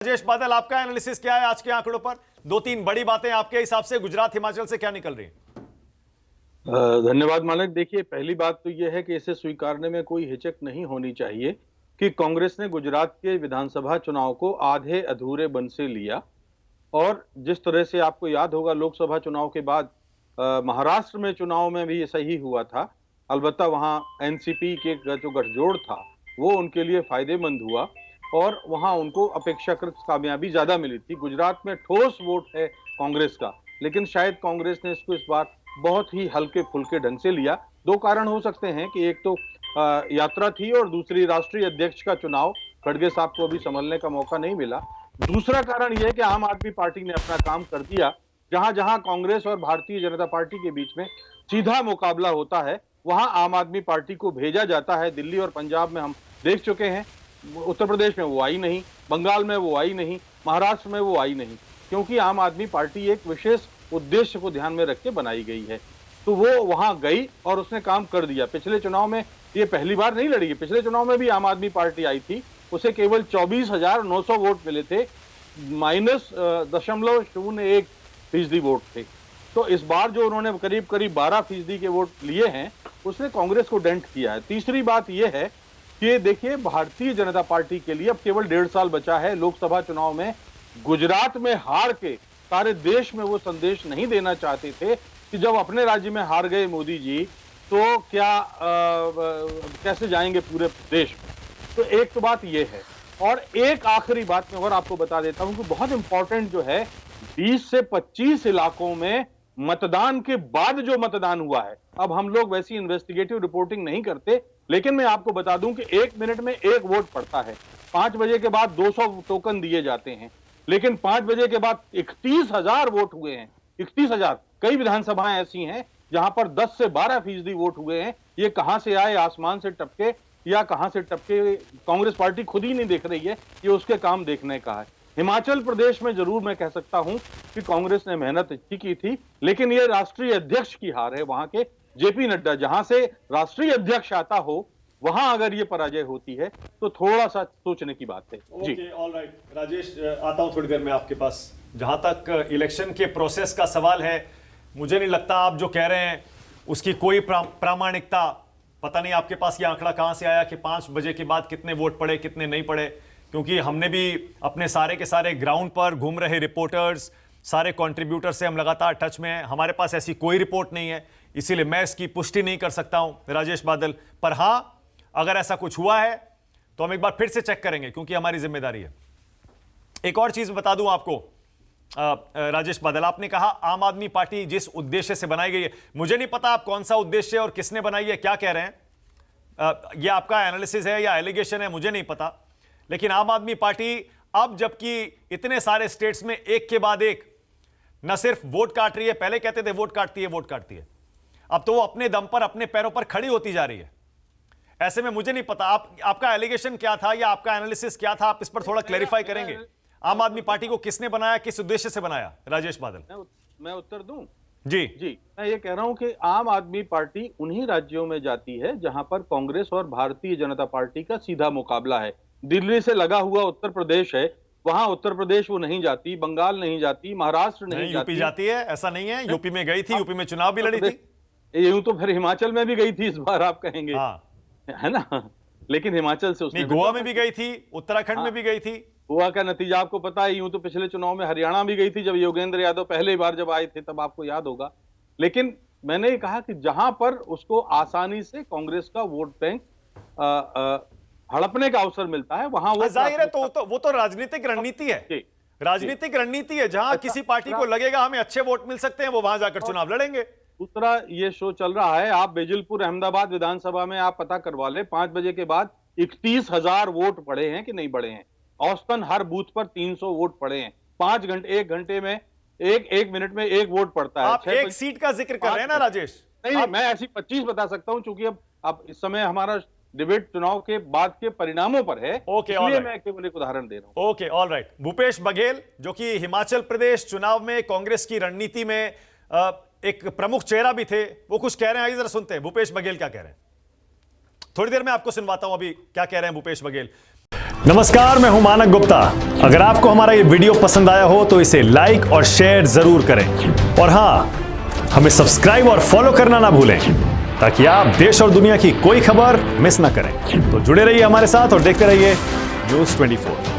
राजेश बादल, आपका एनालिसिस क्या है आज के आंकड़ों पर? दो तीन बड़ी बातें आपके हिसाब से गुजरात हिमाचल से क्या निकल रही हैं? धन्यवाद मालिक। देखिए, पहली बात तो यह है कि इसे स्वीकारने में कोई हिचक नहीं होनी चाहिए कि कांग्रेस ने गुजरात के विधानसभा चुनाव को आधे अधूरे बन से लिया। और जिस तरह से आपको याद होगा, लोकसभा चुनाव के बाद महाराष्ट्र में चुनाव में भी ऐसा ही हुआ था। अलबत्ता वहां एनसीपी के जो गठजोड़ था वो उनके लिए फायदेमंद हुआ और वहां उनको अपेक्षाकृत कामयाबी ज्यादा मिली थी। गुजरात में ठोस वोट है कांग्रेस का, लेकिन शायद कांग्रेस ने इसको इस बार बहुत ही हल्के फुल्के ढंग से लिया। दो कारण हो सकते हैं कि एक तो यात्रा थी और दूसरी राष्ट्रीय अध्यक्ष का चुनाव खड़गे साहब को अभी संभलने का मौका नहीं मिला। दूसरा कारण यह है कि आम आदमी पार्टी ने अपना काम कर दिया। जहां जहां कांग्रेस और भारतीय जनता पार्टी के बीच में सीधा मुकाबला होता है वहां आम आदमी पार्टी को भेजा जाता है। दिल्ली और पंजाब में हम देख चुके हैं, उत्तर प्रदेश में वो आई नहीं, बंगाल में वो आई नहीं, महाराष्ट्र में वो आई नहीं, क्योंकि आम आदमी पार्टी एक विशेष उद्देश्य को ध्यान में रख के बनाई गई है। तो वो वहां गई और उसने काम कर दिया। पिछले चुनाव में ये पहली बार नहीं लड़ी है, पिछले चुनाव में भी आम आदमी पार्टी आई थी, उसे केवल 24,900 वोट मिले थे, -0.01% वोट थे। तो इस बार जो उन्होंने करीब करीब 12% के वोट लिए हैं, उसने कांग्रेस को डेंट किया है। तीसरी बात यह है कि देखिए, भारतीय जनता पार्टी के लिए अब केवल 1.5 साल बचा है। लोकसभा चुनाव में गुजरात में हार के सारे देश में वो संदेश नहीं देना चाहते थे कि जब अपने राज्य में हार गए मोदी जी तो क्या कैसे जाएंगे पूरे देश में। तो एक तो बात ये है। और एक आखिरी बात मैं और आपको बता देता हूं कि बहुत इंपॉर्टेंट जो है, 20 से 25 इलाकों में मतदान के बाद जो मतदान हुआ है, अब हम लोग वैसी इन्वेस्टिगेटिव रिपोर्टिंग नहीं करते, लेकिन मैं आपको बता दूं कि 1 मिनट में 1 वोट पड़ता है। 5 बजे के बाद 200 टोकन दिए जाते हैं, लेकिन 5 बजे के बाद 31,000 वोट हुए हैं। 31,000। कई विधानसभाएं ऐसी हैं जहां पर 10 से 12% वोट हुए हैं। ये कहां से आए, आसमान से टपके या कहां से टपके, कांग्रेस पार्टी खुद ही नहीं देख रही है, ये उसके काम देखने का है। हिमाचल प्रदेश में जरूर मैं कह सकता हूं कि कांग्रेस ने मेहनत अच्छी की थी, लेकिन ये राष्ट्रीय अध्यक्ष की हार है। वहां के जेपी नड्डा, जहां से राष्ट्रीय अध्यक्ष आता हो, वहां अगर ये पराजय होती है तो थोड़ा सा सोचने की बात है। जी, ऑल राइट राजेश, आता हूं थोड़ी देर में आपके पास। जहां तक इलेक्शन के प्रोसेस का सवाल है, मुझे नहीं लगता आप जो कह रहे हैं उसकी कोई प्रामाणिकता, पता नहीं आपके पास ये आंकड़ा कहां से आया कि 5 बजे के बाद कितने वोट पड़े कितने नहीं पड़े, क्योंकि हमने भी अपने सारे के सारे ग्राउंड पर घूम रहे रिपोर्टर्स, सारे कंट्रीब्यूटर से हम लगातार टच में हैं। हमारे पास ऐसी कोई रिपोर्ट नहीं है, इसीलिए मैं इसकी पुष्टि नहीं कर सकता हूं राजेश बादल। पर हां, अगर ऐसा कुछ हुआ है तो हम एक बार फिर से चेक करेंगे, क्योंकि हमारी जिम्मेदारी है। एक और चीज बता दूं आपको राजेश बादल, आपने कहा आम आदमी पार्टी जिस उद्देश्य से बनाई गई है, मुझे नहीं पता आप कौन सा उद्देश्य और किसने बनाई है, क्या कह रहे हैं, यह आपका एनालिसिस है या एलिगेशन है, मुझे नहीं पता। लेकिन आम आदमी पार्टी अब जबकि इतने सारे स्टेट्स में एक के बाद एक न सिर्फ वोट काट रही है, पहले कहते थे वोट काटती है, अब तो वो अपने दम पर अपने पैरों पर खड़ी होती जा रही है। ऐसे में मुझे नहीं पता आपका एलिगेशन क्या था या आपका एनालिसिस क्या था, आप इस पर थोड़ा क्लैरिफाई करेंगे। आम आदमी पार्टी को किसने बनाया, किस उद्देश्य से बनाया? राजेश बादल, मैं उत्तर दूं? जी, मैं ये कह रहा हूं कि आम आदमी पार्टी उन्हीं राज्यों में जाती है जहां पर कांग्रेस और भारतीय जनता पार्टी का सीधा मुकाबला है। दिल्ली से लगा हुआ उत्तर प्रदेश है, वहां उत्तर प्रदेश वो नहीं जाती, बंगाल नहीं जाती, महाराष्ट्र नहीं यूपी जाती है, ऐसा नहीं है? यूपी में गई थी, यूपी में चुनाव भी लड़ी थी। यूं तो फिर हिमाचल में भी गई थी इस बार, आप कहेंगे, है ना, लेकिन हिमाचल से उसने गोवा में भी गई थी, उत्तराखंड में भी गई थी। गोवा का नतीजा आपको पता है। यूं तो पिछले चुनाव में हरियाणा भी गई थी, जब योगेंद्र यादव पहली बार जब आए थे, तब आपको याद होगा। लेकिन मैंने ये कहा कि जहां पर उसको आसानी से कांग्रेस का वोट बैंक हड़पने का अवसर मिलता है, वहां वो जाहिर है, तो वो तो राजनीतिक रणनीति है, राजनीतिक रणनीति है। जहां किसी पार्टी को लगेगा हमें अच्छे वोट मिल सकते हैं, वो वहां जाकर चुनाव लड़ेंगे। दूसरा ये शो चल रहा है, आप बेजलपुर अहमदाबाद विधानसभा में आप पता करवा ले, 5 बजे के बाद 31,000 वोट पड़े हैं कि नहीं पड़े हैं। औसतन हर बूथ पर 300 वोट पड़े हैं। 5 घंटे 1 घंटे में एक मिनट में 1 वोट पड़ता है। आप एक सीट का जिक्र कर रहे हैं ना राजेश? नहीं, मैं ऐसी 25 बता सकता हूं, चूंकि अब इस समय हमारा डिबेट चुनाव के बाद के परिणामों पर है, इसलिए मैं केवल एक उदाहरण दे रहा हूं। Okay, all right. Bhupesh Baghel, जो कि हिमाचल प्रदेश चुनाव में कांग्रेस की रणनीति में एक प्रमुख चेहरा भी थे, वो कुछ कह रहे हैं, आइए जरा सुनते हैं भूपेश बघेल क्या कह रहे हैं। थोड़ी देर में आपको सुनवाता हूं अभी क्या कह रहे हैं भूपेश बघेल। नमस्कार, मैं हूं मानक गुप्ता। अगर आपको हमारा ये वीडियो पसंद आया हो तो इसे लाइक और शेयर जरूर करें, और हां, हमें सब्सक्राइब और फॉलो करना ना भूलें ताकि आप देश और दुनिया की कोई खबर मिस ना करें। तो जुड़े रहिए हमारे साथ और देखते रहिए News 24।